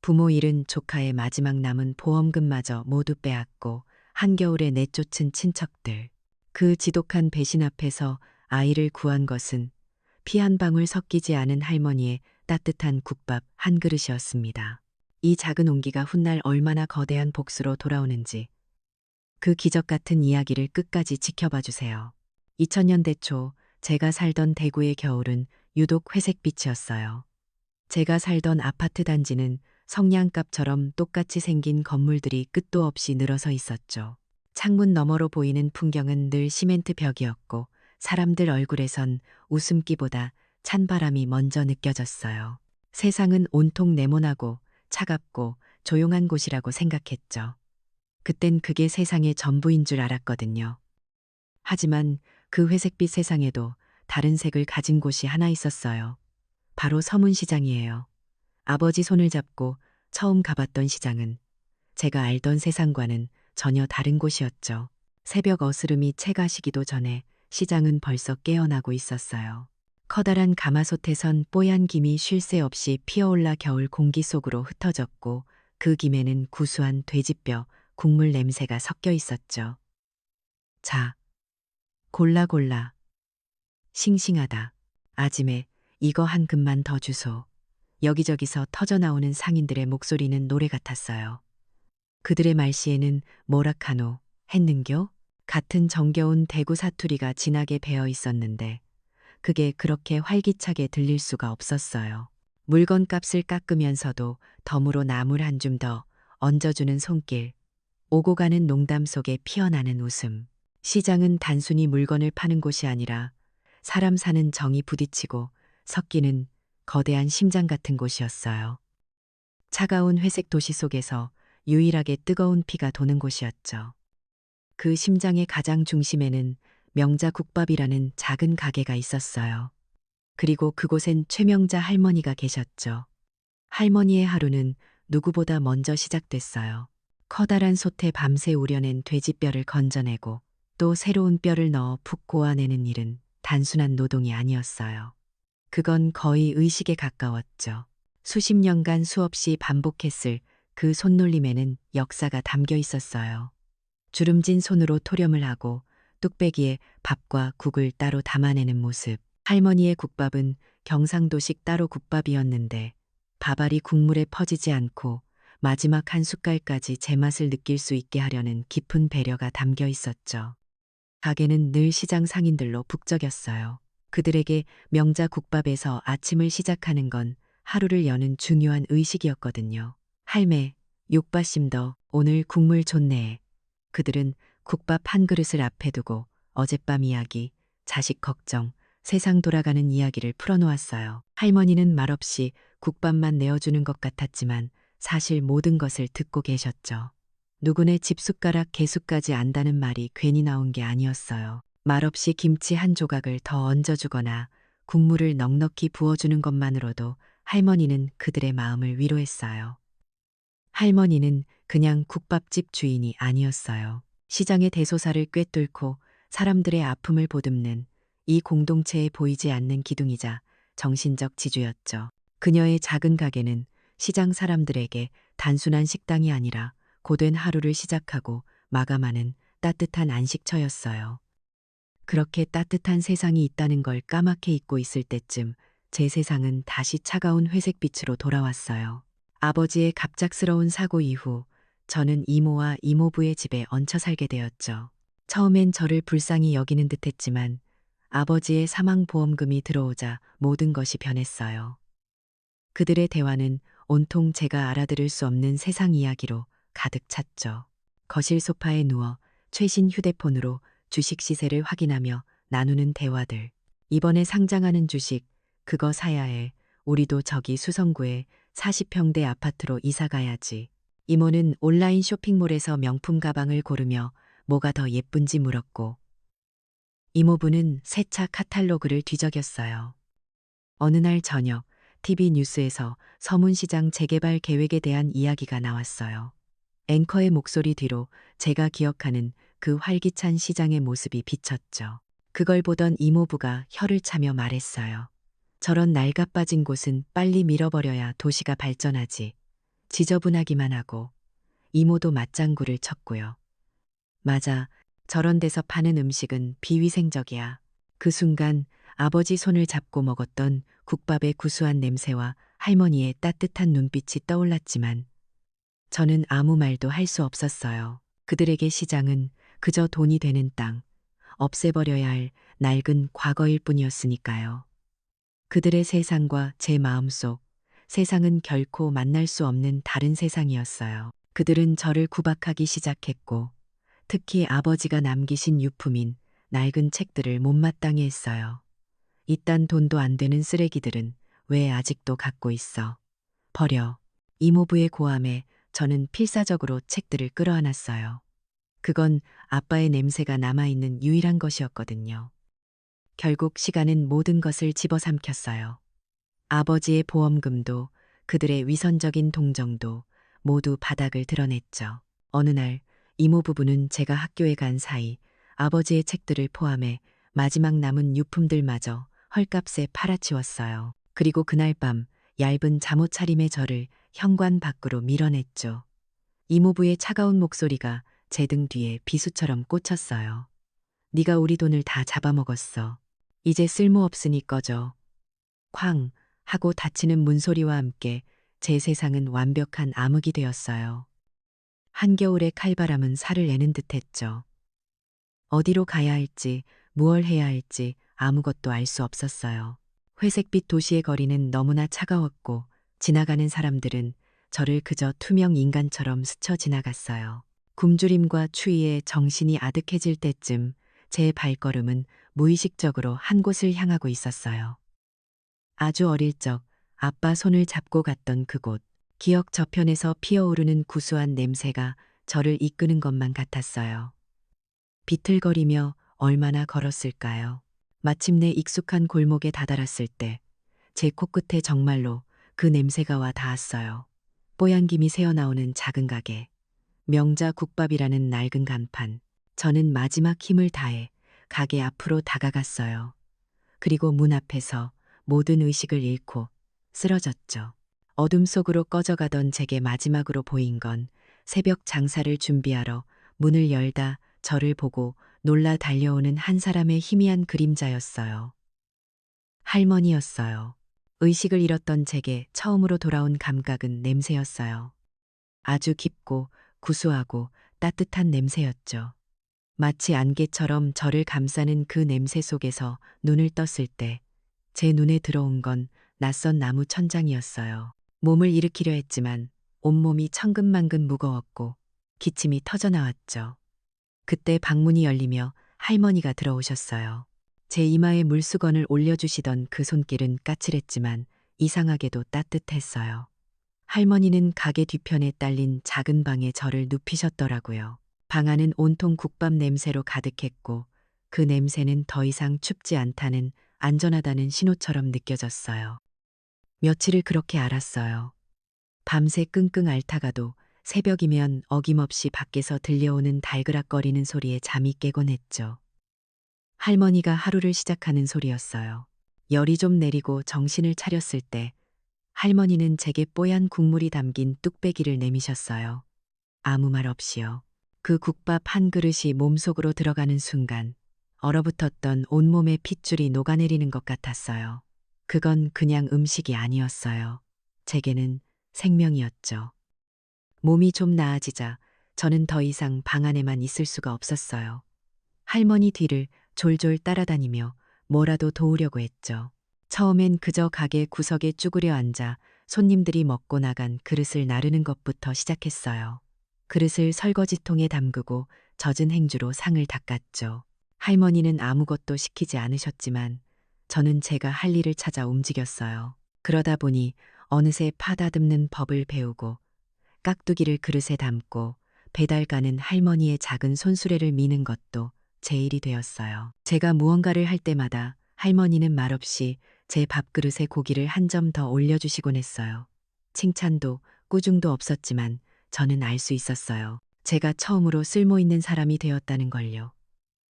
부모 잃은 조카의 마지막 남은 보험금마저 모두 빼앗고 한겨울에 내쫓은 친척들. 그 지독한 배신 앞에서 아이를 구한 것은 피 한 방울 섞이지 않은 할머니의 따뜻한 국밥 한 그릇이었습니다. 이 작은 온기가 훗날 얼마나 거대한 복수로 돌아오는지 그 기적 같은 이야기를 끝까지 지켜봐 주세요. 2000년대 초 제가 살던 대구의 겨울은 유독 회색빛이었어요. 제가 살던 아파트 단지는 성냥갑처럼 똑같이 생긴 건물들이 끝도 없이 늘어서 있었죠. 창문 너머로 보이는 풍경은 늘 시멘트 벽이었고 사람들 얼굴에선 웃음기보다 찬바람이 먼저 느껴졌어요. 세상은 온통 네모나고 차갑고 조용한 곳이라고 생각했죠. 그땐 그게 세상의 전부인 줄 알았거든요. 하지만 그 회색빛 세상에도 다른 색을 가진 곳이 하나 있었어요. 바로 서문시장이에요. 아버지 손을 잡고 처음 가봤던 시장은 제가 알던 세상과는 전혀 다른 곳이었죠. 새벽 어스름이 채가시기도 전에 시장은 벌써 깨어나고 있었어요. 커다란 가마솥에선 뽀얀 김이 쉴 새 없이 피어올라 겨울 공기 속으로 흩어졌고 그 김에는 구수한 돼지뼈, 국물 냄새가 섞여 있었죠. 자, 골라 골라. 싱싱하다. 아짐에 이거 한 금만 더 주소. 여기저기서 터져나오는 상인들의 목소리는 노래 같았어요. 그들의 말씨에는 뭐라카노, 했는교? 같은 정겨운 대구 사투리가 진하게 배어 있었는데 그게 그렇게 활기차게 들릴 수가 없었어요. 물건값을 깎으면서도 덤으로 나물 한 줌 더 얹어주는 손길, 오고 가는 농담 속에 피어나는 웃음. 시장은 단순히 물건을 파는 곳이 아니라 사람 사는 정이 부딪히고 섞이는 거대한 심장 같은 곳이었어요. 차가운 회색 도시 속에서 유일하게 뜨거운 피가 도는 곳이었죠. 그 심장의 가장 중심에는 명자국밥이라는 작은 가게가 있었어요. 그리고 그곳엔 최명자 할머니가 계셨죠. 할머니의 하루는 누구보다 먼저 시작됐어요. 커다란 솥에 밤새 우려낸 돼지뼈를 건져내고 또 새로운 뼈를 넣어 푹 고아내는 일은 단순한 노동이 아니었어요. 그건 거의 의식에 가까웠죠. 수십 년간 수없이 반복했을 그 손놀림에는 역사가 담겨 있었어요. 주름진 손으로 토렴을 하고 뚝배기에 밥과 국을 따로 담아내는 모습. 할머니의 국밥은 경상도식 따로 국밥이었는데 밥알이 국물에 퍼지지 않고 마지막 한 숟갈까지 제맛을 느낄 수 있게 하려는 깊은 배려가 담겨 있었죠. 가게는 늘 시장 상인들로 북적였어요. 그들에게 명자 국밥에서 아침을 시작하는 건 하루를 여는 중요한 의식이었거든요. 할매, 욕바심 더, 오늘 국물 좋네. 그들은 국밥 한 그릇을 앞에 두고 어젯밤 이야기, 자식 걱정, 세상 돌아가는 이야기를 풀어놓았어요. 할머니는 말없이 국밥만 내어주는 것 같았지만 사실 모든 것을 듣고 계셨죠. 누구네 집숟가락 개수까지 안다는 말이 괜히 나온 게 아니었어요. 말없이 김치 한 조각을 더 얹어주거나 국물을 넉넉히 부어주는 것만으로도 할머니는 그들의 마음을 위로했어요. 할머니는 그냥 국밥집 주인이 아니었어요. 시장의 대소사를 꿰뚫고 사람들의 아픔을 보듬는 이 공동체에 보이지 않는 기둥이자 정신적 지주였죠. 그녀의 작은 가게는 시장 사람들에게 단순한 식당이 아니라 고된 하루를 시작하고 마감하는 따뜻한 안식처였어요. 그렇게 따뜻한 세상이 있다는 걸 까맣게 잊고 있을 때쯤 제 세상은 다시 차가운 회색빛으로 돌아왔어요. 아버지의 갑작스러운 사고 이후 저는 이모와 이모부의 집에 얹혀 살게 되었죠. 처음엔 저를 불쌍히 여기는 듯했지만 아버지의 사망보험금이 들어오자 모든 것이 변했어요. 그들의 대화는 온통 제가 알아들을 수 없는 세상 이야기로 가득 찼죠. 거실 소파에 누워 최신 휴대폰으로 주식 시세를 확인하며 나누는 대화들. 이번에 상장하는 주식, 그거 사야 해. 우리도 저기 수성구에 40평대 아파트로 이사 가야지. 이모는 온라인 쇼핑몰에서 명품 가방을 고르며 뭐가 더 예쁜지 물었고, 이모부는 새 차 카탈로그를 뒤적였어요. 어느 날 저녁, TV 뉴스에서 서문시장 재개발 계획에 대한 이야기가 나왔어요. 앵커의 목소리 뒤로 제가 기억하는 그 활기찬 시장의 모습이 비쳤죠. 그걸 보던 이모부가 혀를 차며 말했어요. 저런 낡아빠진 곳은 빨리 밀어버려야 도시가 발전하지. 지저분하기만 하고 이모도 맞장구를 쳤고요. 맞아. 저런 데서 파는 음식은 비위생적이야. 그 순간 아버지 손을 잡고 먹었던 국밥의 구수한 냄새와 할머니의 따뜻한 눈빛이 떠올랐지만 저는 아무 말도 할 수 없었어요. 그들에게 시장은 그저 돈이 되는 땅, 없애버려야 할 낡은 과거일 뿐이었으니까요. 그들의 세상과 제 마음속 세상은 결코 만날 수 없는 다른 세상이었어요. 그들은 저를 구박하기 시작했고 특히 아버지가 남기신 유품인 낡은 책들을 못마땅해 했어요. 이딴 돈도 안 되는 쓰레기들은 왜 아직도 갖고 있어? 버려. 이모부의 고함에 저는 필사적으로 책들을 끌어안았어요. 그건 아빠의 냄새가 남아있는 유일한 것이었거든요. 결국 시간은 모든 것을 집어삼켰어요. 아버지의 보험금도 그들의 위선적인 동정도 모두 바닥을 드러냈죠. 어느 날 이모 부부는 제가 학교에 간 사이 아버지의 책들을 포함해 마지막 남은 유품들마저 헐값에 팔아치웠어요. 그리고 그날 밤 얇은 잠옷 차림의 저를 현관 밖으로 밀어냈죠. 이모부의 차가운 목소리가 제 등 뒤에 비수처럼 꽂혔어요. 네가 우리 돈을 다 잡아먹었어. 이제 쓸모없으니 꺼져. 쾅 하고 닫히는 문소리와 함께 제 세상은 완벽한 암흑이 되었어요. 한겨울의 칼바람은 살을 내는 듯했죠. 어디로 가야 할지, 무얼 해야 할지 아무것도 알 수 없었어요. 회색빛 도시의 거리는 너무나 차가웠고 지나가는 사람들은 저를 그저 투명 인간처럼 스쳐 지나갔어요. 굶주림과 추위에 정신이 아득해질 때쯤 제 발걸음은 무의식적으로 한 곳을 향하고 있었어요. 아주 어릴 적 아빠 손을 잡고 갔던 그곳, 기억 저편에서 피어오르는 구수한 냄새가 저를 이끄는 것만 같았어요. 비틀거리며 얼마나 걸었을까요? 마침내 익숙한 골목에 다다랐을 때 제 코끝에 정말로 그 냄새가 와 닿았어요. 뽀얀 김이 새어나오는 작은 가게, 명자 국밥이라는 낡은 간판. 저는 마지막 힘을 다해 가게 앞으로 다가갔어요. 그리고 문 앞에서 모든 의식을 잃고 쓰러졌죠. 어둠 속으로 꺼져가던 제게 마지막으로 보인 건 새벽 장사를 준비하러 문을 열다 저를 보고 놀라 달려오는 한 사람의 희미한 그림자였어요. 할머니였어요. 의식을 잃었던 제게 처음으로 돌아온 감각은 냄새였어요. 아주 깊고 구수하고 따뜻한 냄새였죠. 마치 안개처럼 저를 감싸는 그 냄새 속에서 눈을 떴을 때 제 눈에 들어온 건 낯선 나무 천장이었어요. 몸을 일으키려 했지만 온몸이 천근만근 무거웠고 기침이 터져나왔죠. 그때 방문이 열리며 할머니가 들어오셨어요. 제 이마에 물수건을 올려주시던 그 손길은 까칠했지만 이상하게도 따뜻했어요. 할머니는 가게 뒤편에 딸린 작은 방에 저를 눕히셨더라고요. 방 안은 온통 국밥 냄새로 가득했고 그 냄새는 더 이상 춥지 않다는 안전하다는 신호처럼 느껴졌어요. 며칠을 그렇게 알았어요. 밤새 끙끙 앓다가도 새벽이면 어김없이 밖에서 들려오는 달그락거리는 소리에 잠이 깨곤 했죠. 할머니가 하루를 시작하는 소리였어요. 열이 좀 내리고 정신을 차렸을 때 할머니는 제게 뽀얀 국물이 담긴 뚝배기를 내미셨어요. 아무 말 없이요. 그 국밥 한 그릇이 몸속으로 들어가는 순간 얼어붙었던 온몸의 핏줄이 녹아내리는 것 같았어요. 그건 그냥 음식이 아니었어요. 제게는 생명이었죠. 몸이 좀 나아지자 저는 더 이상 방 안에만 있을 수가 없었어요. 할머니 뒤를 졸졸 따라다니며 뭐라도 도우려고 했죠. 처음엔 그저 가게 구석에 쭈그려 앉아 손님들이 먹고 나간 그릇을 나르는 것부터 시작했어요. 그릇을 설거지통에 담그고 젖은 행주로 상을 닦았죠. 할머니는 아무것도 시키지 않으셨지만 저는 제가 할 일을 찾아 움직였어요. 그러다 보니 어느새 파다듬는 법을 배우고 깍두기를 그릇에 담고 배달 가는 할머니의 작은 손수레를 미는 것도 제 일이 되었어요. 제가 무언가를 할 때마다 할머니는 말없이 제 밥그릇에 고기를 한 점 더 올려주시곤 했어요. 칭찬도 꾸중도 없었지만 저는 알 수 있었어요. 제가 처음으로 쓸모있는 사람이 되었다는 걸요.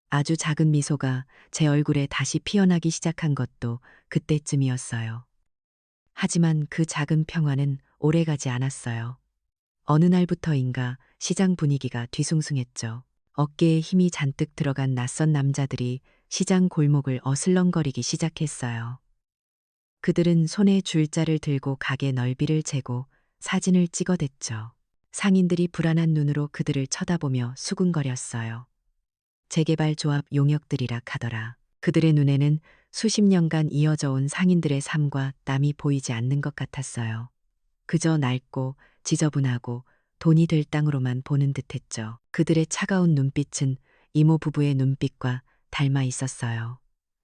아주 작은 미소가 제 얼굴에 다시 피어나기 시작한 것도 그때쯤이었어요. 하지만 그 작은 평화는 오래가지 않았어요. 어느 날부터인가 시장 분위기가 뒤숭숭했죠. 어깨에 힘이 잔뜩 들어간 낯선 남자들이 시장 골목을 어슬렁거리기 시작했어요. 그들은 손에 줄자를 들고 가게 넓이를 재고 사진을 찍어댔죠. 상인들이 불안한 눈으로 그들을 쳐다보며 수군거렸어요. 재개발 조합 용역들이라 카더라. 그들의 눈에는 수십 년간 이어져 온 상인들의 삶과 땀이 보이지 않는 것 같았어요. 그저 낡고 지저분하고 돈이 될 땅으로만 보는 듯했죠. 그들의 차가운 눈빛은 이모 부부의 눈빛과 닮아 있었어요.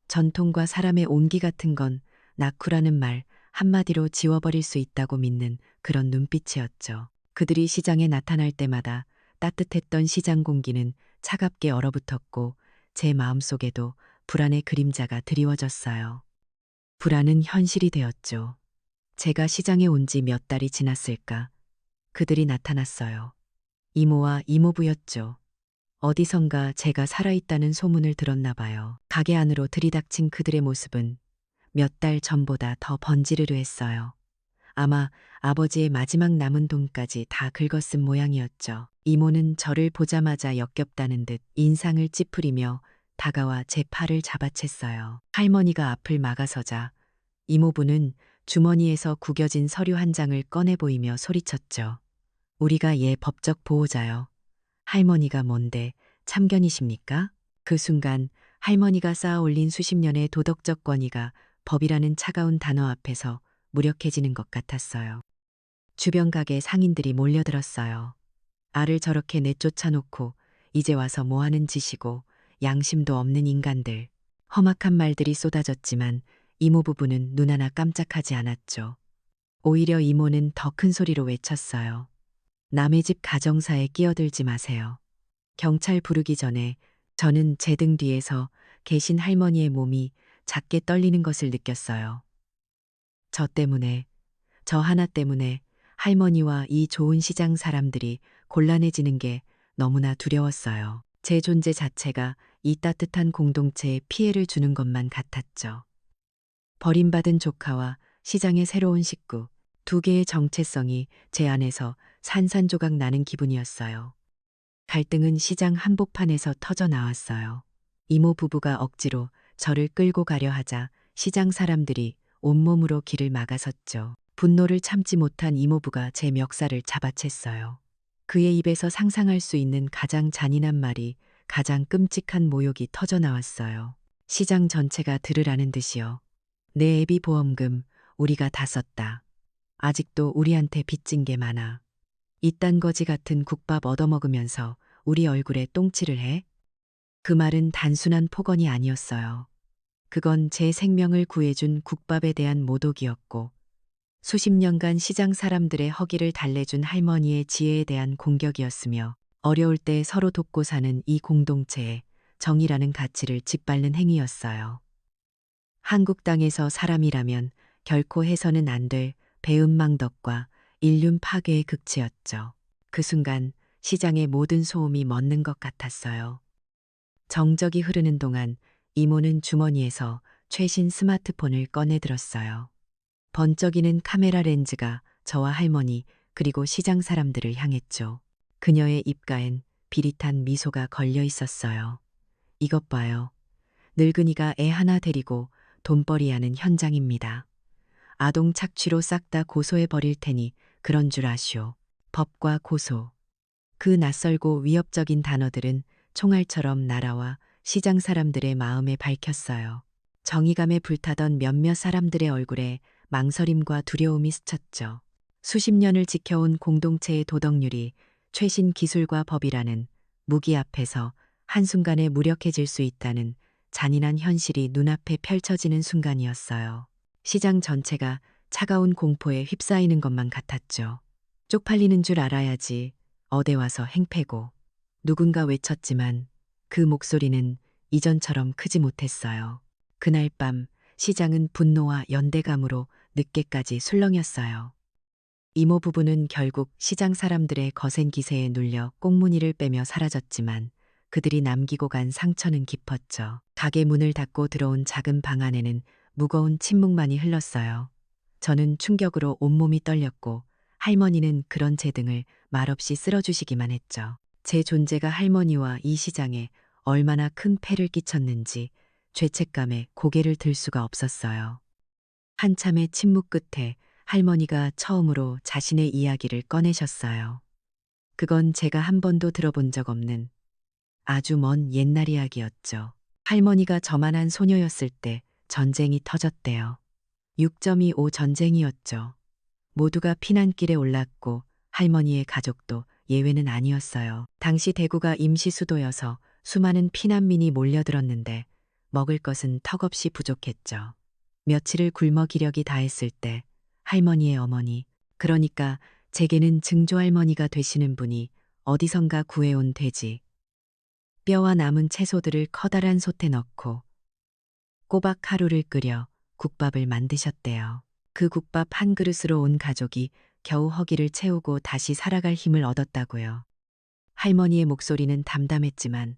전통과 사람의 온기 같은 건 낙후라는 말 한마디로 지워버릴 수 있다고 믿는 그런 눈빛이었죠. 그들이 시장에 나타날 때마다 따뜻했던 시장 공기는 차갑게 얼어붙었고 제 마음속에도 불안의 그림자가 드리워졌어요. 불안은 현실이 되었죠. 제가 시장에 온 지 몇 달이 지났을까? 그들이 나타났어요. 이모와 이모부였죠. 어디선가 제가 살아있다는 소문을 들었나 봐요. 가게 안으로 들이닥친 그들의 모습은 몇 달 전보다 더 번지르르 했어요. 아마 아버지의 마지막 남은 돈까지 다 긁어쓴 모양이었죠. 이모는 저를 보자마자 역겹다는 듯 인상을 찌푸리며 다가와 제 팔을 잡아챘어요. 할머니가 앞을 막아서자 이모부는 주머니에서 구겨진 서류 한 장을 꺼내 보이며 소리쳤죠. 우리가 얘 법적 보호자요. 할머니가 뭔데 참견이십니까? 그 순간 할머니가 쌓아 올린 수십 년의 도덕적 권위가 법이라는 차가운 단어 앞에서 무력해지는 것 같았어요. 주변 가게 상인들이 몰려들었어요. 알을 저렇게 내쫓아 놓고 이제 와서 뭐 하는 짓이고 양심도 없는 인간들. 험악한 말들이 쏟아졌지만 이모 부부는 눈 하나 깜짝하지 않았죠. 오히려 이모는 더 큰 소리로 외쳤어요. 남의 집 가정사에 끼어들지 마세요. 경찰 부르기 전에 저는 제 등 뒤에서 계신 할머니의 몸이 작게 떨리는 것을 느꼈어요. 저 때문에, 저 하나 때문에 할머니와 이 좋은 시장 사람들이 곤란해지는 게 너무나 두려웠어요. 제 존재 자체가 이 따뜻한 공동체에 피해를 주는 것만 같았죠. 버림받은 조카와 시장의 새로운 식구, 두 개의 정체성이 제 안에서 산산조각 나는 기분이었어요. 갈등은 시장 한복판에서 터져 나왔어요. 이모 부부가 억지로 저를 끌고 가려 하자 시장 사람들이 온몸으로 길을 막아섰죠. 분노를 참지 못한 이모부가 제 멱살을 잡아챘어요. 그의 입에서 상상할 수 있는 가장 잔인한 말이 가장 끔찍한 모욕이 터져 나왔어요. 시장 전체가 들으라는 듯이요. 내 애비 보험금 우리가 다 썼다. 아직도 우리한테 빚진 게 많아. 이딴 거지 같은 국밥 얻어먹으면서 우리 얼굴에 똥칠을 해? 그 말은 단순한 폭언이 아니었어요. 그건 제 생명을 구해준 국밥에 대한 모독이었고 수십 년간 시장 사람들의 허기를 달래준 할머니의 지혜에 대한 공격이었으며 어려울 때 서로 돕고 사는 이 공동체에 정의라는 가치를 짓밟는 행위였어요. 한국 땅에서 사람이라면 결코 해서는 안 될 배은망덕과 인륜 파괴의 극치였죠. 그 순간 시장의 모든 소음이 멎는 것 같았어요. 정적이 흐르는 동안 이모는 주머니에서 최신 스마트폰을 꺼내 들었어요. 번쩍이는 카메라 렌즈가 저와 할머니 그리고 시장 사람들을 향했죠. 그녀의 입가엔 비릿한 미소가 걸려 있었어요. 이것 봐요. 늙은이가 애 하나 데리고 돈벌이하는 현장입니다. 아동 착취로 싹 다 고소해 버릴 테니 그런 줄 아시오. 법과 고소. 그 낯설고 위협적인 단어들은 총알처럼 날아와 시장 사람들의 마음에 밝혔어요. 정의감에 불타던 몇몇 사람들의 얼굴에 망설임과 두려움이 스쳤죠. 수십 년을 지켜온 공동체의 도덕률이 최신 기술과 법이라는 무기 앞에서 한순간에 무력해질 수 있다는 잔인한 현실이 눈앞에 펼쳐지는 순간이었어요. 시장 전체가 차가운 공포에 휩싸이는 것만 같았죠. 쪽팔리는 줄 알아야지. 어디 와서 행패고. 누군가 외쳤지만 그 목소리는 이전처럼 크지 못했어요. 그날 밤 시장은 분노와 연대감으로 늦게까지 술렁였어요. 이모 부부는 결국 시장 사람들의 거센 기세에 눌려 꽁무니를 빼며 사라졌지만 그들이 남기고 간 상처는 깊었죠. 가게 문을 닫고 들어온 작은 방 안에는 무거운 침묵만이 흘렀어요. 저는 충격으로 온몸이 떨렸고 할머니는 그런 제 등을 말없이 쓸어주시기만 했죠. 제 존재가 할머니와 이 시장에 얼마나 큰 폐를 끼쳤는지 죄책감에 고개를 들 수가 없었어요. 한참의 침묵 끝에 할머니가 처음으로 자신의 이야기를 꺼내셨어요. 그건 제가 한 번도 들어본 적 없는 아주 먼 옛날 이야기였죠. 할머니가 저만한 소녀였을 때 전쟁이 터졌대요. 6.25 전쟁이었죠. 모두가 피난길에 올랐고 할머니의 가족도 예외는 아니었어요. 당시 대구가 임시 수도여서 수많은 피난민이 몰려들었는데 먹을 것은 턱없이 부족했죠. 며칠을 굶어 기력이 다했을 때 할머니의 어머니, 그러니까 제게는 증조할머니가 되시는 분이 어디선가 구해온 돼지, 뼈와 남은 채소들을 커다란 솥에 넣고 꼬박 하루를 끓여 국밥을 만드셨대요. 그 국밥 한 그릇으로 온 가족이 겨우 허기를 채우고 다시 살아갈 힘을 얻었다고요. 할머니의 목소리는 담담했지만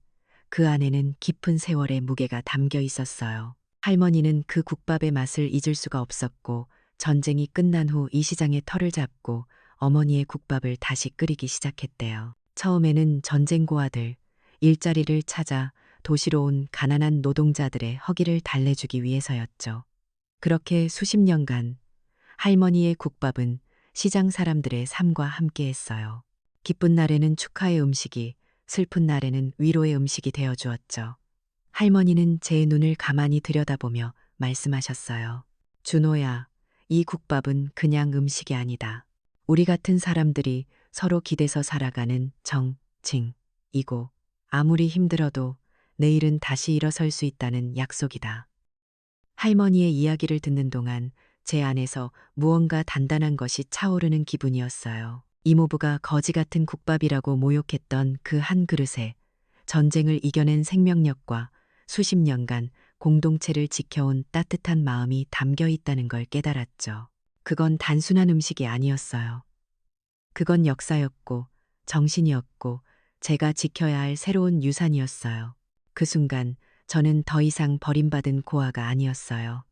그 안에는 깊은 세월의 무게가 담겨 있었어요. 할머니는 그 국밥의 맛을 잊을 수가 없었고 전쟁이 끝난 후 이 시장에 터를 잡고 어머니의 국밥을 다시 끓이기 시작했대요. 처음에는 전쟁 고아들, 일자리를 찾아 도시로 온 가난한 노동자들의 허기를 달래주기 위해서였죠. 그렇게 수십 년간 할머니의 국밥은 시장 사람들의 삶과 함께 했어요. 기쁜 날에는 축하의 음식이, 슬픈 날에는 위로의 음식이 되어 주었죠. 할머니는 제 눈을 가만히 들여다보며 말씀하셨어요. 준호야, 이 국밥은 그냥 음식이 아니다. 우리 같은 사람들이 서로 기대서 살아가는 정징이고 아무리 힘들어도 내일은 다시 일어설 수 있다는 약속이다. 할머니의 이야기를 듣는 동안 제 안에서 무언가 단단한 것이 차오르는 기분이었어요. 이모부가 거지 같은 국밥이라고 모욕했던 그 한 그릇에 전쟁을 이겨낸 생명력과 수십 년간 공동체를 지켜온 따뜻한 마음이 담겨 있다는 걸 깨달았죠. 그건 단순한 음식이 아니었어요. 그건 역사였고 정신이었고 제가 지켜야 할 새로운 유산이었어요. 그 순간 저는 더 이상 버림받은 고아가 아니었어요.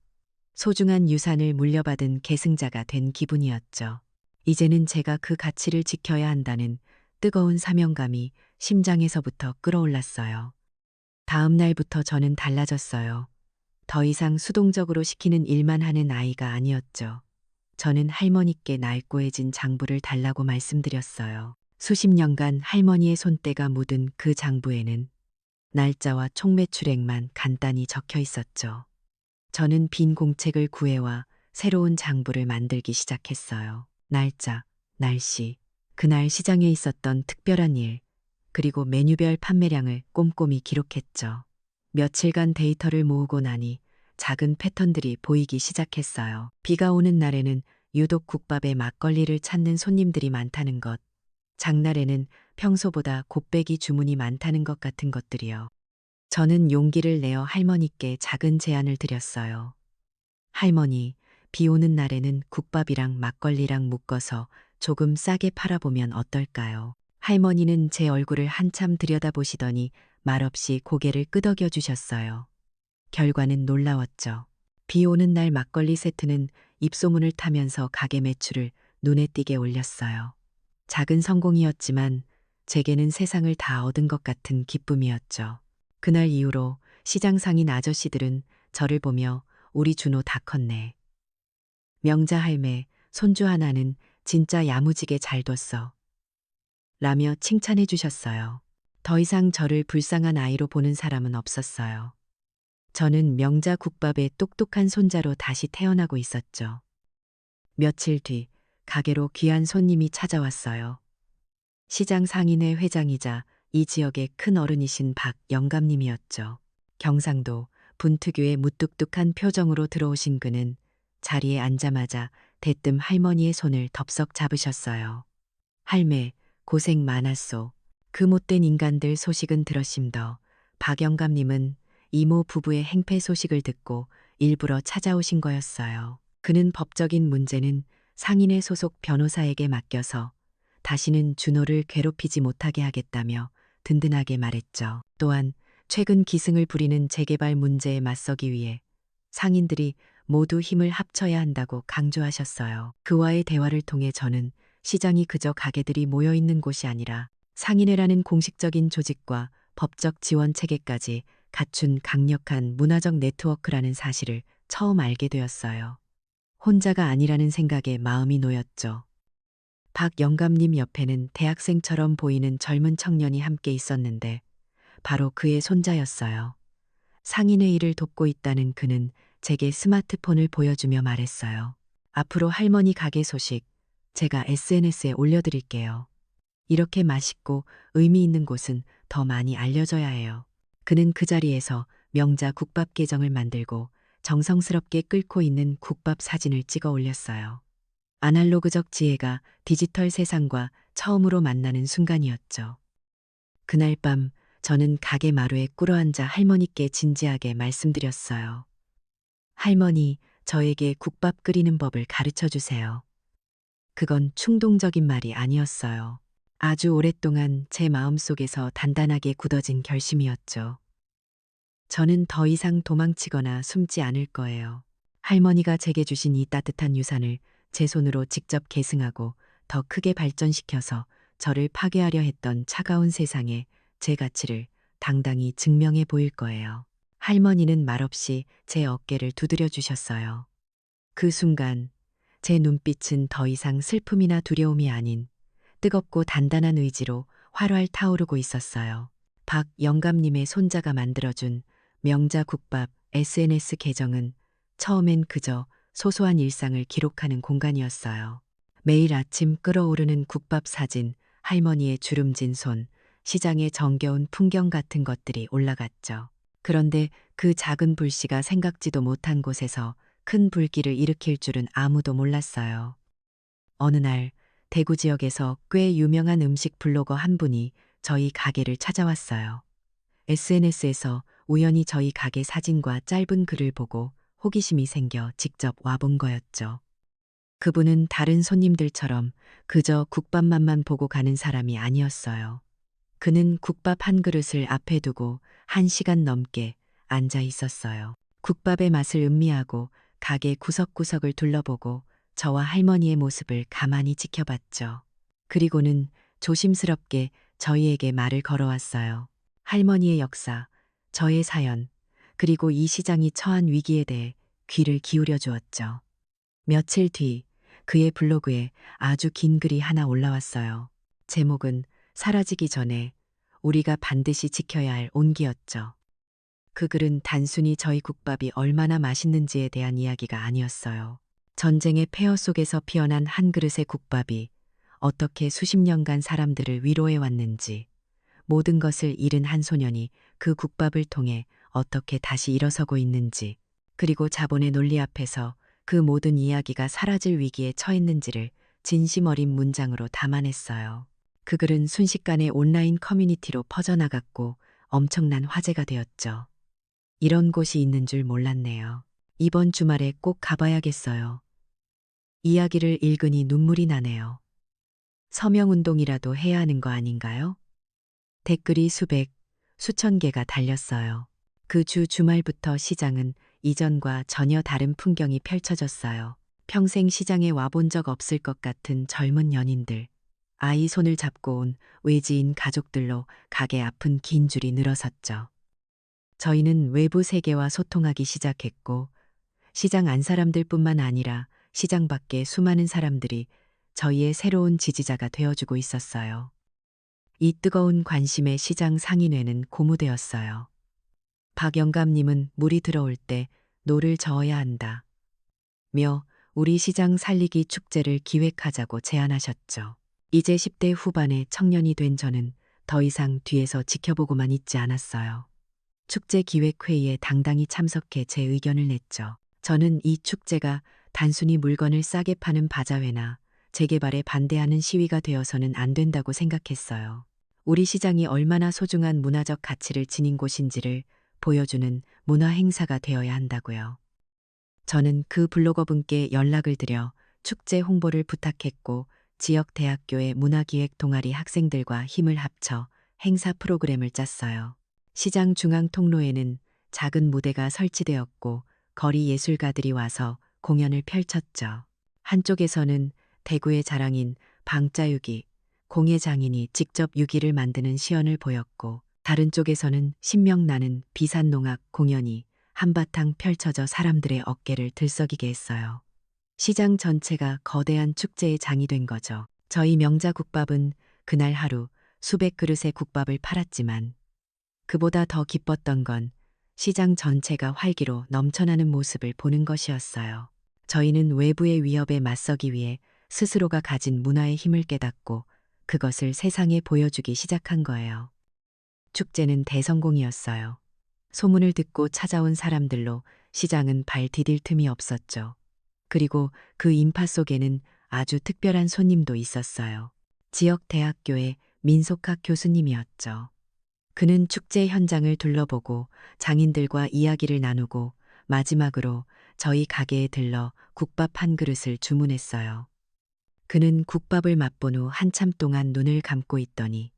소중한 유산을 물려받은 계승자가 된 기분이었죠. 이제는 제가 그 가치를 지켜야 한다는 뜨거운 사명감이 심장에서부터 끓어올랐어요. 다음 날부터 저는 달라졌어요. 더 이상 수동적으로 시키는 일만 하는 아이가 아니었죠. 저는 할머니께 낡고해진 장부를 달라고 말씀드렸어요. 수십 년간 할머니의 손때가 묻은 그 장부에는 날짜와 총매출액만 간단히 적혀 있었죠. 저는 빈 공책을 구해와 새로운 장부를 만들기 시작했어요. 날짜, 날씨, 그날 시장에 있었던 특별한 일, 그리고 메뉴별 판매량을 꼼꼼히 기록했죠. 며칠간 데이터를 모으고 나니 작은 패턴들이 보이기 시작했어요. 비가 오는 날에는 유독 국밥에 막걸리를 찾는 손님들이 많다는 것, 장날에는 평소보다 곱빼기 주문이 많다는 것 같은 것들이요. 저는 용기를 내어 할머니께 작은 제안을 드렸어요. 할머니, 비 오는 날에는 국밥이랑 막걸리랑 묶어서 조금 싸게 팔아보면 어떨까요? 할머니는 제 얼굴을 한참 들여다보시더니 말없이 고개를 끄덕여 주셨어요. 결과는 놀라웠죠. 비 오는 날 막걸리 세트는 입소문을 타면서 가게 매출을 눈에 띄게 올렸어요. 작은 성공이었지만 제게는 세상을 다 얻은 것 같은 기쁨이었죠. 그날 이후로 시장 상인 아저씨들은 저를 보며 우리 준호 다 컸네. 명자 할매, 손주 하나는 진짜 야무지게 잘 뒀어. 라며 칭찬해 주셨어요. 더 이상 저를 불쌍한 아이로 보는 사람은 없었어요. 저는 명자 국밥의 똑똑한 손자로 다시 태어나고 있었죠. 며칠 뒤 가게로 귀한 손님이 찾아왔어요. 시장 상인회 회장이자 이 지역의 큰 어른이신 박 영감님이었죠. 경상도 분특유의 무뚝뚝한 표정으로 들어오신 그는 자리에 앉자마자 대뜸 할머니의 손을 덥석 잡으셨어요. 할매, 고생 많았소. 그 못된 인간들 소식은 들었심더. 박 영감님은 이모 부부의 행패 소식을 듣고 일부러 찾아오신 거였어요. 그는 법적인 문제는 상인회 소속 변호사에게 맡겨서 다시는 준호를 괴롭히지 못하게 하겠다며 든든하게 말했죠. 또한 최근 기승을 부리는 재개발 문제에 맞서기 위해 상인들이 모두 힘을 합쳐야 한다고 강조하셨어요. 그와의 대화를 통해 저는 시장이 그저 가게들이 모여 있는 곳이 아니라 상인회라는 공식적인 조직과 법적 지원 체계까지 갖춘 강력한 문화적 네트워크라는 사실을 처음 알게 되었어요. 혼자가 아니라는 생각에 마음이 놓였죠. 박 영감님 옆에는 대학생처럼 보이는 젊은 청년이 함께 있었는데 바로 그의 손자였어요. 상인회 일을 돕고 있다는 그는 제게 스마트폰을 보여주며 말했어요. 앞으로 할머니 가게 소식 제가 SNS에 올려드릴게요. 이렇게 맛있고 의미 있는 곳은 더 많이 알려져야 해요. 그는 그 자리에서 명자 국밥 계정을 만들고 정성스럽게 끓고 있는 국밥 사진을 찍어 올렸어요. 아날로그적 지혜가 디지털 세상과 처음으로 만나는 순간이었죠. 그날 밤 저는 가게 마루에 꿇어앉아 할머니께 진지하게 말씀드렸어요. 할머니, 저에게 국밥 끓이는 법을 가르쳐 주세요. 그건 충동적인 말이 아니었어요. 아주 오랫동안 제 마음속에서 단단하게 굳어진 결심이었죠. 저는 더 이상 도망치거나 숨지 않을 거예요. 할머니가 제게 주신 이 따뜻한 유산을 제 손으로 직접 계승하고 더 크게 발전시켜서 저를 파괴하려 했던 차가운 세상에 제 가치를 당당히 증명해 보일 거예요. 할머니는 말없이 제 어깨를 두드려 주셨어요. 그 순간 제 눈빛은 더 이상 슬픔이나 두려움이 아닌 뜨겁고 단단한 의지로 활활 타오르고 있었어요. 박 영감님의 손자가 만들어준 명자 국밥 SNS 계정은 처음엔 그저 소소한 일상을 기록하는 공간이었어요. 매일 아침 끓어오르는 국밥 사진, 할머니의 주름진 손, 시장의 정겨운 풍경 같은 것들이 올라갔죠. 그런데 그 작은 불씨가 생각지도 못한 곳에서 큰 불길을 일으킬 줄은 아무도 몰랐어요. 어느 날 대구 지역에서 꽤 유명한 음식 블로거 한 분이 저희 가게를 찾아왔어요. SNS에서 우연히 저희 가게 사진과 짧은 글을 보고 호기심이 생겨 직접 와본 거였죠. 그분은 다른 손님들처럼 그저 국밥맛만 보고 가는 사람이 아니었어요. 그는 국밥 한 그릇을 앞에 두고 1시간 넘게 앉아 있었어요. 국밥의 맛을 음미하고 가게 구석구석을 둘러보고 저와 할머니의 모습을 가만히 지켜봤죠. 그리고는 조심스럽게 저희에게 말을 걸어왔어요. 할머니의 역사, 저의 사연, 그리고 이 시장이 처한 위기에 대해 귀를 기울여 주었죠. 며칠 뒤 그의 블로그에 아주 긴 글이 하나 올라왔어요. 제목은 사라지기 전에 우리가 반드시 지켜야 할 온기였죠. 그 글은 단순히 저희 국밥이 얼마나 맛있는지에 대한 이야기가 아니었어요. 전쟁의 폐허 속에서 피어난 한 그릇의 국밥이 어떻게 수십 년간 사람들을 위로해 왔는지, 모든 것을 잃은 한 소년이 그 국밥을 통해 어떻게 다시 일어서고 있는지, 그리고 자본의 논리 앞에서 그 모든 이야기가 사라질 위기에 처했는지를 진심 어린 문장으로 담아냈어요. 그 글은 순식간에 온라인 커뮤니티로 퍼져나갔고 엄청난 화제가 되었죠. 이런 곳이 있는 줄 몰랐네요. 이번 주말에 꼭 가봐야겠어요. 이야기를 읽으니 눈물이 나네요. 서명운동이라도 해야 하는 거 아닌가요? 댓글이 수백, 수천 개가 달렸어요. 그 주 주말부터 시장은 이전과 전혀 다른 풍경이 펼쳐졌어요. 평생 시장에 와본 적 없을 것 같은 젊은 연인들, 아이 손을 잡고 온 외지인 가족들로 가게 앞은 긴 줄이 늘어섰죠. 저희는 외부 세계와 소통하기 시작했고, 시장 안 사람들뿐만 아니라 시장 밖의 수많은 사람들이 저희의 새로운 지지자가 되어주고 있었어요. 이 뜨거운 관심에 시장 상인회는 고무되었어요. 박 영감님은 물이 들어올 때 노를 저어야 한다 며 우리 시장 살리기 축제를 기획하자고 제안하셨죠. 이제 10대 후반의 청년이 된 저는 더 이상 뒤에서 지켜보고만 있지 않았어요. 축제 기획회의에 당당히 참석해 제 의견을 냈죠. 저는 이 축제가 단순히 물건을 싸게 파는 바자회나 재개발에 반대하는 시위가 되어서는 안 된다고 생각했어요. 우리 시장이 얼마나 소중한 문화적 가치를 지닌 곳인지를 보여주는 문화 행사가 되어야 한다고요. 저는 그 블로거분께 연락을 드려 축제 홍보를 부탁했고 지역 대학교의 문화기획 동아리 학생들과 힘을 합쳐 행사 프로그램을 짰어요. 시장 중앙 통로에는 작은 무대가 설치되었고 거리 예술가들이 와서 공연을 펼쳤죠. 한쪽에서는 대구의 자랑인 방자유기, 공예장인이 직접 유기를 만드는 시연을 보였고 다른 쪽에서는 신명나는 비산농악 공연이 한바탕 펼쳐져 사람들의 어깨를 들썩이게 했어요. 시장 전체가 거대한 축제의 장이 된 거죠. 저희 명자국밥은 그날 하루 수백 그릇의 국밥을 팔았지만 그보다 더 기뻤던 건 시장 전체가 활기로 넘쳐나는 모습을 보는 것이었어요. 저희는 외부의 위협에 맞서기 위해 스스로가 가진 문화의 힘을 깨닫고 그것을 세상에 보여주기 시작한 거예요. 축제는 대성공이었어요. 소문을 듣고 찾아온 사람들로 시장은 발 디딜 틈이 없었죠. 그리고 그 인파 속에는 아주 특별한 손님도 있었어요. 지역 대학교의 민속학 교수님이었죠. 그는 축제 현장을 둘러보고 장인들과 이야기를 나누고 마지막으로 저희 가게에 들러 국밥 한 그릇을 주문했어요. 그는 국밥을 맛본 후 한참 동안 눈을 감고 있더니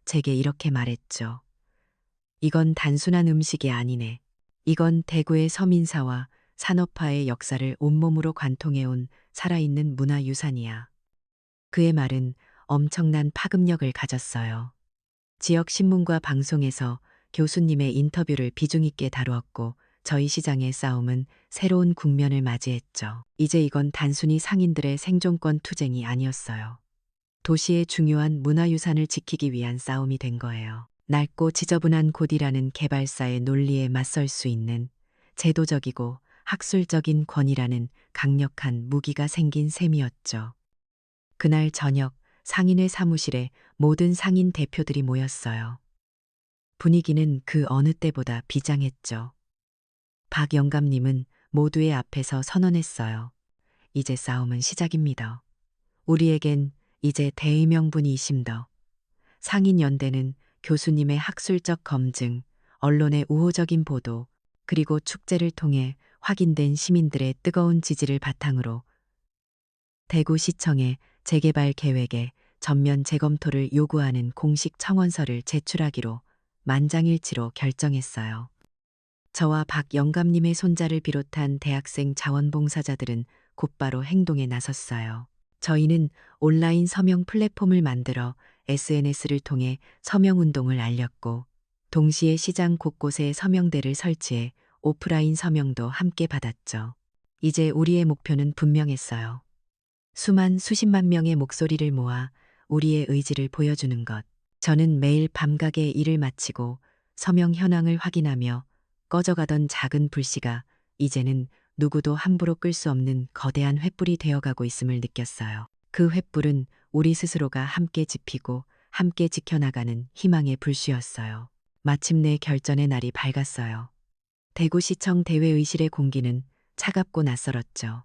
제게 이렇게 말했죠. 이건 단순한 음식이 아니네. 이건 대구의 서민사와 산업화의 역사를 온몸으로 관통해온 살아있는 문화유산이야. 그의 말은 엄청난 파급력을 가졌어요. 지역 신문과 방송에서 교수님의 인터뷰를 비중 있게 다루었고 저희 시장의 싸움은 새로운 국면을 맞이했죠. 이제 이건 단순히 상인들의 생존권 투쟁이 아니었어요. 도시의 중요한 문화유산을 지키기 위한 싸움이 된 거예요. 낡고 지저분한 곳이라는 개발사의 논리에 맞설 수 있는 제도적이고 학술적인 권위라는 강력한 무기가 생긴 셈이었죠. 그날 저녁 상인의 사무실에 모든 상인 대표들이 모였어요. 분위기는 그 어느 때보다 비장했죠. 박 영감님은 모두의 앞에서 선언했어요. 이제 싸움은 시작입니다. 우리에겐 이제 대의명분이 있습니다. 상인연대는 교수님의 학술적 검증, 언론의 우호적인 보도, 그리고 축제를 통해 확인된 시민들의 뜨거운 지지를 바탕으로 대구시청에 재개발 계획에 전면 재검토를 요구하는 공식 청원서를 제출하기로 만장일치로 결정했어요. 저와 박 영감님의 손자를 비롯한 대학생 자원봉사자들은 곧바로 행동에 나섰어요. 저희는 온라인 서명 플랫폼을 만들어 SNS를 통해 서명운동을 알렸고 동시에 시장 곳곳에 서명대를 설치해 오프라인 서명도 함께 받았죠. 이제 우리의 목표는 분명했어요. 수십만 명의 목소리를 모아 우리의 의지를 보여주는 것. 저는 매일 밤가게 일을 마치고 서명 현황을 확인하며 꺼져가던 작은 불씨가 이제는 누구도 함부로 끌 수 없는 거대한 횃불이 되어가고 있음을 느꼈어요. 그 횃불은 우리 스스로가 함께 지피고 함께 지켜나가는 희망의 불씨였어요. 마침내 결전의 날이 밝았어요. 대구시청 대회의실의 공기는 차갑고 낯설었죠.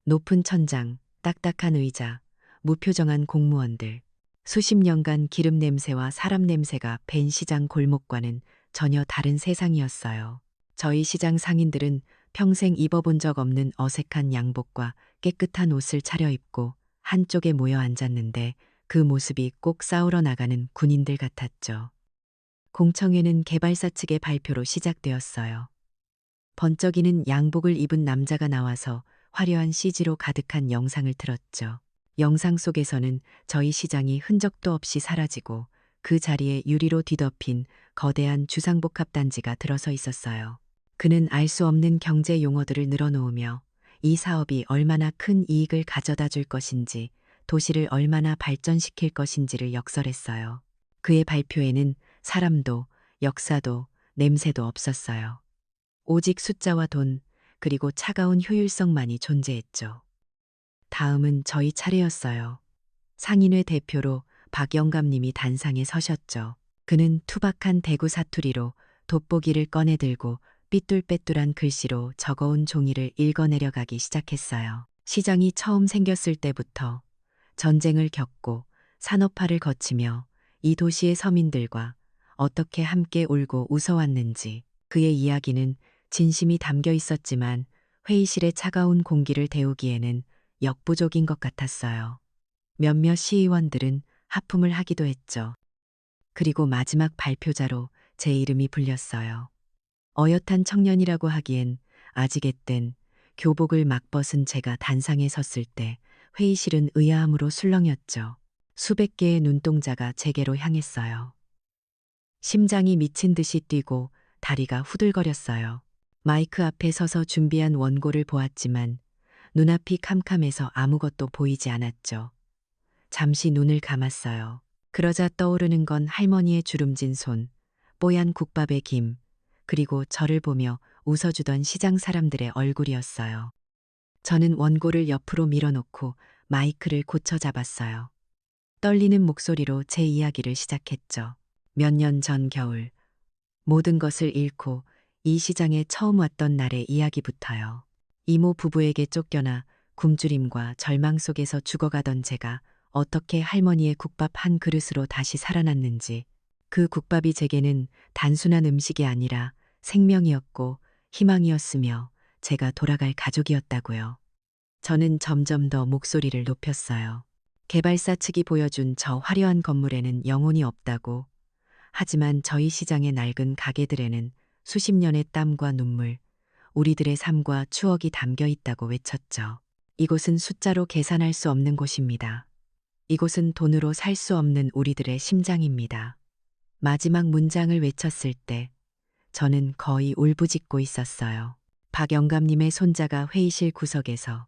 높은 천장, 딱딱한 의자, 무표정한 공무원들, 수십 년간 기름 냄새와 사람 냄새가 밴 시장 골목과는 전혀 다른 세상이었어요. 저희 시장 상인들은 평생 입어본 적 없는 어색한 양복과 깨끗한 옷을 차려입고 한쪽에 모여 앉았는데 그 모습이 꼭 싸우러 나가는 군인들 같았죠. 공청회는 개발사 측의 발표로 시작되었어요. 번쩍이는 양복을 입은 남자가 나와서 화려한 CG로 가득한 영상을 틀었죠. 영상 속에서는 저희 시장이 흔적도 없이 사라지고 그 자리에 유리로 뒤덮인 거대한 주상복합단지가 들어서 있었어요. 그는 알 수 없는 경제 용어들을 늘어놓으며 이 사업이 얼마나 큰 이익을 가져다 줄 것인지, 도시를 얼마나 발전시킬 것인지를 역설했어요. 그의 발표에는 사람도, 역사도, 냄새도 없었어요. 오직 숫자와 돈, 그리고 차가운 효율성만이 존재했죠. 다음은 저희 차례였어요. 상인회 대표로 박 영감님이 단상에 서셨죠. 그는 투박한 대구 사투리로 돋보기를 꺼내들고 삐뚤빼뚤한 글씨로 적어온 종이를 읽어내려가기 시작했어요. 시장이 처음 생겼을 때부터 전쟁을 겪고 산업화를 거치며 이 도시의 서민들과 어떻게 함께 울고 웃어왔는지, 그의 이야기는 진심이 담겨 있었지만 회의실의 차가운 공기를 데우기에는 역부족인 것 같았어요. 몇몇 시의원들은 하품을 하기도 했죠. 그리고 마지막 발표자로 제 이름이 불렸어요. 어엿한 청년이라고 하기엔 아직 앳된 교복을 막 벗은 제가 단상에 섰을 때 회의실은 의아함으로 술렁였죠. 수백 개의 눈동자가 제게로 향했어요. 심장이 미친 듯이 뛰고 다리가 후들거렸어요. 마이크 앞에 서서 준비한 원고를 보았지만 눈앞이 캄캄해서 아무것도 보이지 않았죠. 잠시 눈을 감았어요. 그러자 떠오르는 건 할머니의 주름진 손, 뽀얀 국밥의 김, 그리고 저를 보며 웃어주던 시장 사람들의 얼굴이었어요. 저는 원고를 옆으로 밀어놓고 마이크를 고쳐 잡았어요. 떨리는 목소리로 제 이야기를 시작했죠. 몇 년 전 겨울, 모든 것을 잃고 이 시장에 처음 왔던 날의 이야기부터요. 이모 부부에게 쫓겨나 굶주림과 절망 속에서 죽어가던 제가 어떻게 할머니의 국밥 한 그릇으로 다시 살아났는지, 그 국밥이 제게는 단순한 음식이 아니라 생명이었고 희망이었으며 제가 돌아갈 가족이었다고요. 저는 점점 더 목소리를 높였어요. 개발사 측이 보여준 저 화려한 건물에는 영혼이 없다고. 하지만 저희 시장의 낡은 가게들에는 수십 년의 땀과 눈물, 우리들의 삶과 추억이 담겨 있다고 외쳤죠. 이곳은 숫자로 계산할 수 없는 곳입니다. 이곳은 돈으로 살 수 없는 우리들의 심장입니다. 마지막 문장을 외쳤을 때 저는 거의 울부짖고 있었어요. 박 영감님의 손자가 회의실 구석에서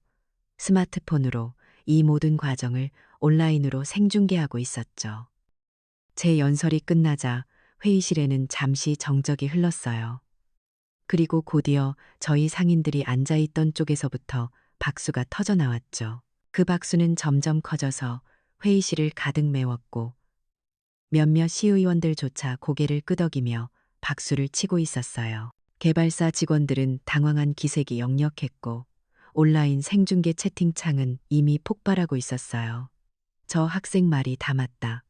스마트폰으로 이 모든 과정을 온라인으로 생중계하고 있었죠. 제 연설이 끝나자 회의실에는 잠시 정적이 흘렀어요. 그리고 곧이어 저희 상인들이 앉아있던 쪽에서부터 박수가 터져 나왔죠. 그 박수는 점점 커져서 회의실을 가득 메웠고 몇몇 시의원들조차 고개를 끄덕이며 박수를 치고 있었어요. 개발사 직원들은 당황한 기색이 역력했고 온라인 생중계 채팅창은 이미 폭발하고 있었어요. 저 학생 말이 다 맞다.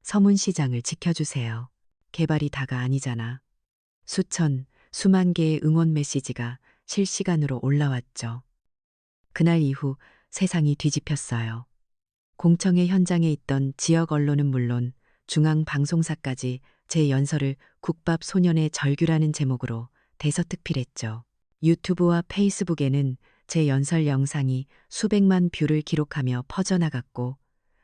서문시장을 지켜주세요. 개발이 다가 아니잖아. 수천, 수만 개의 응원 메시지가 실시간으로 올라왔죠. 그날 이후 세상이 뒤집혔어요. 공청회 현장에 있던 지역 언론은 물론 중앙방송사까지 제 연설을 국밥 소년의 절규라는 제목으로 대서특필했죠. 유튜브와 페이스북에는 제 연설 영상이 수백만 뷰를 기록하며 퍼져나갔고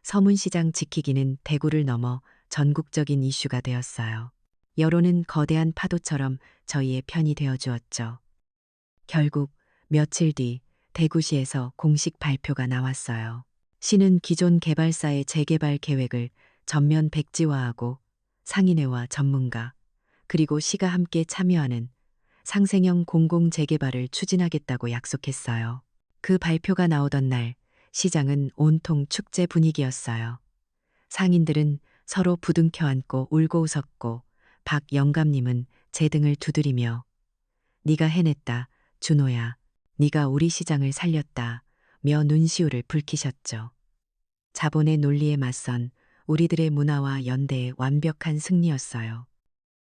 서문시장 지키기는 대구를 넘어 전국적인 이슈가 되었어요. 여론은 거대한 파도처럼 저희의 편이 되어 주었죠. 결국 며칠 뒤 대구시에서 공식 발표가 나왔어요. 시는 기존 개발사의 재개발 계획을 전면 백지화하고 상인회와 전문가, 그리고 시가 함께 참여하는 상생형 공공재개발을 추진하겠다고 약속했어요. 그 발표가 나오던 날 시장은 온통 축제 분위기였어요. 상인들은 서로 부둥켜 안고 울고 웃었고 박 영감님은 제 등을 두드리며 네가 해냈다, 준호야. 네가 우리 시장을 살렸다. 며 눈시울을 붉히셨죠. 자본의 논리에 맞선 우리들의 문화와 연대의 완벽한 승리였어요.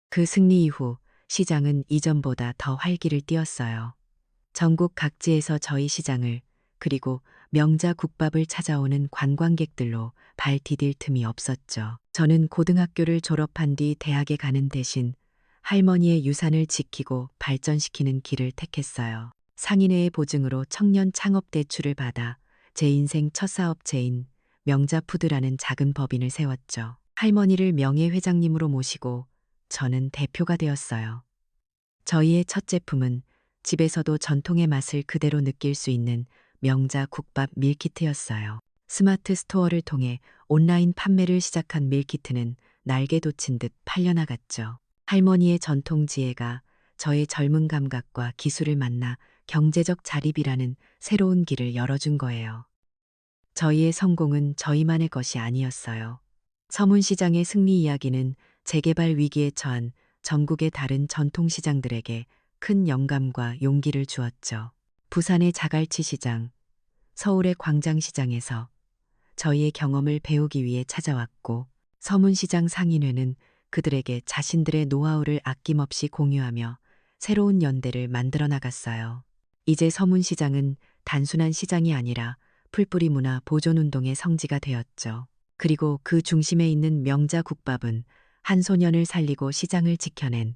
그 승리 이후 시장은 이전보다 더 활기를 띠었어요. 전국 각지에서 저희 시장을, 그리고 명자 국밥을 찾아오는 관광객들로 발 디딜 틈이 없었죠. 저는 고등학교를 졸업한 뒤 대학에 가는 대신 할머니의 유산을 지키고 발전시키는 길을 택했어요. 상인회의 보증으로 청년 창업 대출을 받아 제 인생 첫 사업체인 명자푸드라는 작은 법인을 세웠죠. 할머니를 명예회장님으로 모시고 저는 대표가 되었어요. 저희의 첫 제품은 집에서도 전통의 맛을 그대로 느낄 수 있는 명자 국밥 밀키트였어요. 스마트 스토어를 통해 온라인 판매를 시작한 밀키트는 날개 돋친 듯 팔려나갔죠. 할머니의 전통 지혜가 저의 젊은 감각과 기술을 만나 경제적 자립이라는 새로운 길을 열어준 거예요. 저희의 성공은 저희만의 것이 아니었어요. 서문시장의 승리 이야기는 재개발 위기에 처한 전국의 다른 전통시장들에게 큰 영감과 용기를 주었죠. 부산의 자갈치 시장, 서울의 광장시장에서 저희의 경험을 배우기 위해 찾아왔고 서문시장 상인회는 그들에게 자신들의 노하우를 아낌없이 공유하며 새로운 연대를 만들어 나갔어요. 이제 서문시장은 단순한 시장이 아니라 풀뿌리 문화 보존운동의 성지가 되었죠. 그리고 그 중심에 있는 명자 국밥은 한 소년을 살리고 시장을 지켜낸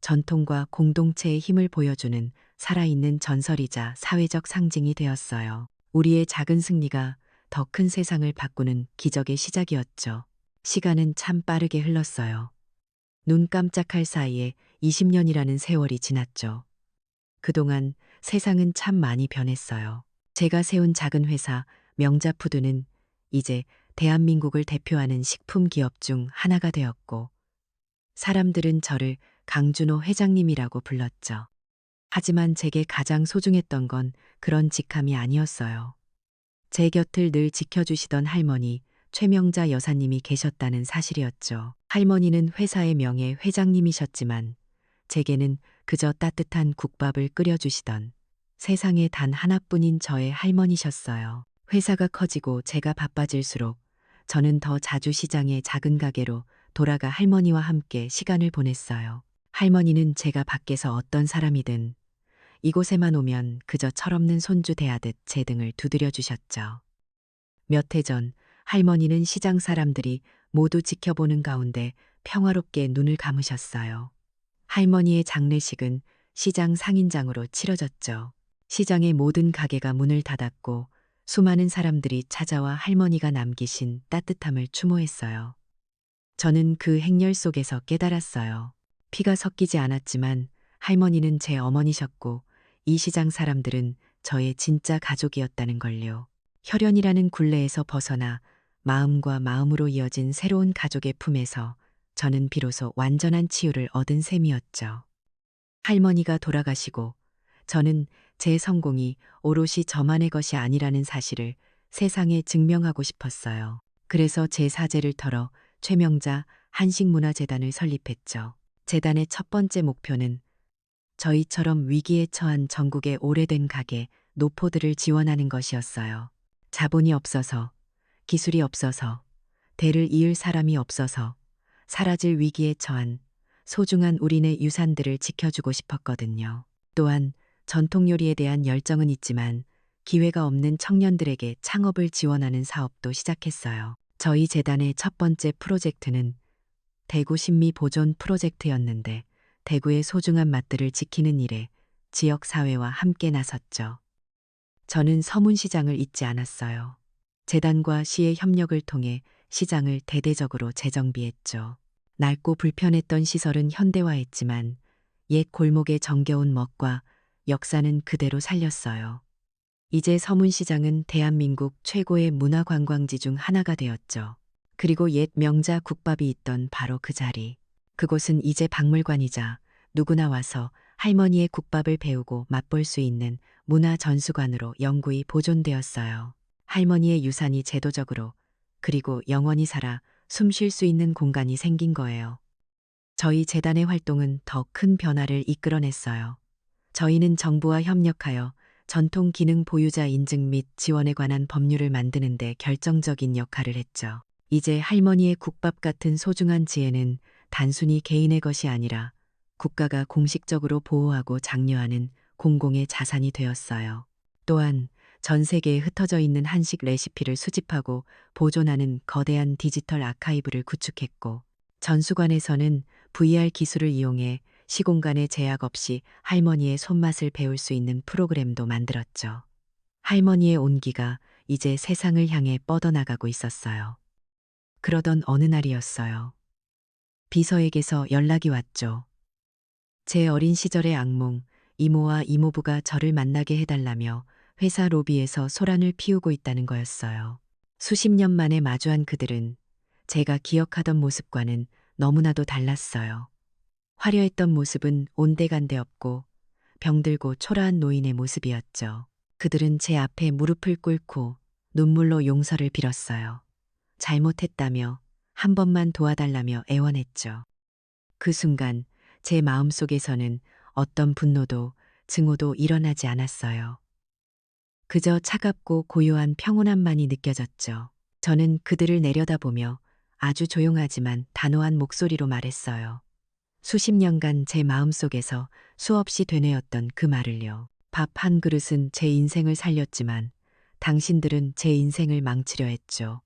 전통과 공동체의 힘을 보여주는 살아있는 전설이자 사회적 상징이 되었어요. 우리의 작은 승리가 더 큰 세상을 바꾸는 기적의 시작이었죠. 시간은 참 빠르게 흘렀어요. 눈 깜짝할 사이에 20년이라는 세월이 지났죠. 그동안 세상은 참 많이 변했어요. 제가 세운 작은 회사 명자푸드는 이제 대한민국을 대표하는 식품 기업 중 하나가 되었고, 사람들은 저를 강준호 회장님이라고 불렀죠. 하지만 제게 가장 소중했던 건 그런 직함이 아니었어요. 제 곁을 늘 지켜주시던 할머니 최명자 여사님이 계셨다는 사실이었죠. 할머니는 회사의 명예 회장님이셨지만 제게는 그저 따뜻한 국밥을 끓여주시던 세상에 단 하나뿐인 저의 할머니셨어요. 회사가 커지고 제가 바빠질수록 저는 더 자주 시장의 작은 가게로 돌아가 할머니와 함께 시간을 보냈어요. 할머니는 제가 밖에서 어떤 사람이든 이곳에만 오면 그저 철없는 손주 대하듯 제 등을 두드려 주셨죠. 몇 해 전 할머니는 시장 사람들이 모두 지켜보는 가운데 평화롭게 눈을 감으셨어요. 할머니의 장례식은 시장 상인장으로 치러졌죠. 시장의 모든 가게가 문을 닫았고 수많은 사람들이 찾아와 할머니가 남기신 따뜻함을 추모했어요. 저는 그 행렬 속에서 깨달았어요. 피가 섞이지 않았지만 할머니는 제 어머니셨고 이 시장 사람들은 저의 진짜 가족이었다는 걸요. 혈연이라는 굴레에서 벗어나 마음과 마음으로 이어진 새로운 가족의 품에서 저는 비로소 완전한 치유를 얻은 셈이었죠. 할머니가 돌아가시고 저는 제 성공이 오롯이 저만의 것이 아니라는 사실을 세상에 증명하고 싶었어요. 그래서 제 사재를 털어 최명자 한식문화재단을 설립했죠. 재단의 첫 번째 목표는 저희처럼 위기에 처한 전국의 오래된 가게, 노포들을 지원하는 것이었어요. 자본이 없어서, 기술이 없어서, 대를 이을 사람이 없어서 사라질 위기에 처한 소중한 우리네 유산들을 지켜주고 싶었거든요. 또한 전통 요리에 대한 열정은 있지만 기회가 없는 청년들에게 창업을 지원하는 사업도 시작했어요. 저희 재단의 첫 번째 프로젝트는 대구 신미 보존 프로젝트였는데 대구의 소중한 맛들을 지키는 일에 지역사회와 함께 나섰죠. 저는 서문시장을 잊지 않았어요. 재단과 시의 협력을 통해 시장을 대대적으로 재정비했죠. 낡고 불편했던 시설은 현대화했지만 옛 골목의 정겨운 멋과 역사는 그대로 살렸어요. 이제 서문시장은 대한민국 최고의 문화관광지 중 하나가 되었죠. 그리고 옛 명자 국밥이 있던 바로 그 자리. 그곳은 이제 박물관이자 누구나 와서 할머니의 국밥을 배우고 맛볼 수 있는 문화전수관으로 영구히 보존되었어요. 할머니의 유산이 제도적으로 그리고 영원히 살아 숨 쉴 수 있는 공간이 생긴 거예요. 저희 재단의 활동은 더 큰 변화를 이끌어냈어요. 저희는 정부와 협력하여 전통 기능 보유자 인증 및 지원에 관한 법률을 만드는 데 결정적인 역할을 했죠. 이제 할머니의 국밥 같은 소중한 지혜는 단순히 개인의 것이 아니라 국가가 공식적으로 보호하고 장려하는 공공의 자산이 되었어요. 또한 전 세계에 흩어져 있는 한식 레시피를 수집하고 보존하는 거대한 디지털 아카이브를 구축했고, 전수관에서는 VR 기술을 이용해 시공간의 제약 없이 할머니의 손맛을 배울 수 있는 프로그램도 만들었죠. 할머니의 온기가 이제 세상을 향해 뻗어나가고 있었어요. 그러던 어느 날이었어요. 비서에게서 연락이 왔죠. 제 어린 시절의 악몽, 이모와 이모부가 저를 만나게 해달라며 회사 로비에서 소란을 피우고 있다는 거였어요. 수십 년 만에 마주한 그들은 제가 기억하던 모습과는 너무나도 달랐어요. 화려했던 모습은 온데간데 없고 병들고 초라한 노인의 모습이었죠. 그들은 제 앞에 무릎을 꿇고 눈물로 용서를 빌었어요. 잘못했다며 한 번만 도와달라며 애원했죠. 그 순간 제 마음속에서는 어떤 분노도 증오도 일어나지 않았어요. 그저 차갑고 고요한 평온함만이 느껴졌죠. 저는 그들을 내려다보며 아주 조용하지만 단호한 목소리로 말했어요. 수십 년간 제 마음속에서 수없이 되뇌었던 그 말을요. 밥 한 그릇은 제 인생을 살렸지만 당신들은 제 인생을 망치려 했죠.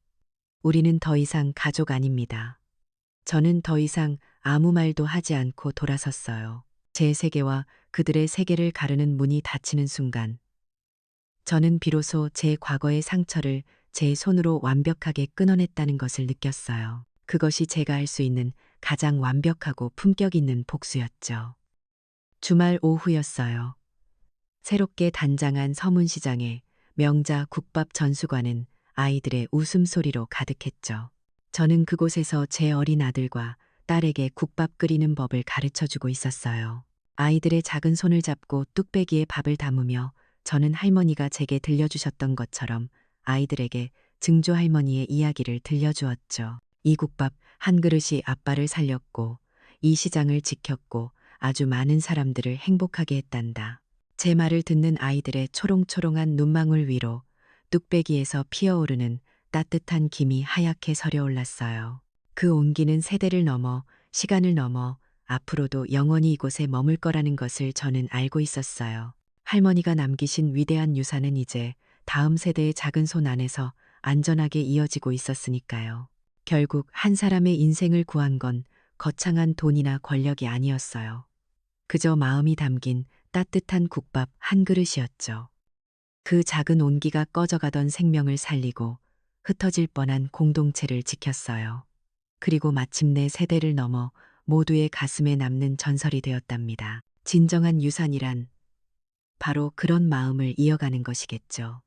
우리는 더 이상 가족 아닙니다. 저는 더 이상 아무 말도 하지 않고 돌아섰어요. 제 세계와 그들의 세계를 가르는 문이 닫히는 순간 저는 비로소 제 과거의 상처를 제 손으로 완벽하게 끊어냈다는 것을 느꼈어요. 그것이 제가 할 수 있는 가장 완벽하고 품격 있는 복수였죠. 주말 오후였어요. 새롭게 단장한 서문시장에 명자 국밥 전수관은 아이들의 웃음소리로 가득했죠. 저는 그곳에서 제 어린 아들과 딸에게 국밥 끓이는 법을 가르쳐 주고 있었어요. 아이들의 작은 손을 잡고 뚝배기에 밥을 담으며 저는 할머니가 제게 들려주셨던 것처럼 아이들에게 증조 할머니의 이야기를 들려주었죠. 이 국밥 한 그릇이 아빠를 살렸고 이 시장을 지켰고 아주 많은 사람들을 행복하게 했단다. 제 말을 듣는 아이들의 초롱초롱한 눈망울 위로 뚝배기에서 피어오르는 따뜻한 김이 하얗게 서려올랐어요. 그 온기는 세대를 넘어 시간을 넘어 앞으로도 영원히 이곳에 머물 거라는 것을 저는 알고 있었어요. 할머니가 남기신 위대한 유산은 이제 다음 세대의 작은 손 안에서 안전하게 이어지고 있었으니까요. 결국 한 사람의 인생을 구한 건 거창한 돈이나 권력이 아니었어요. 그저 마음이 담긴 따뜻한 국밥 한 그릇이었죠. 그 작은 온기가 꺼져가던 생명을 살리고 흩어질 뻔한 공동체를 지켰어요. 그리고 마침내 세대를 넘어 모두의 가슴에 남는 전설이 되었답니다. 진정한 유산이란 바로 그런 마음을 이어가는 것이겠죠.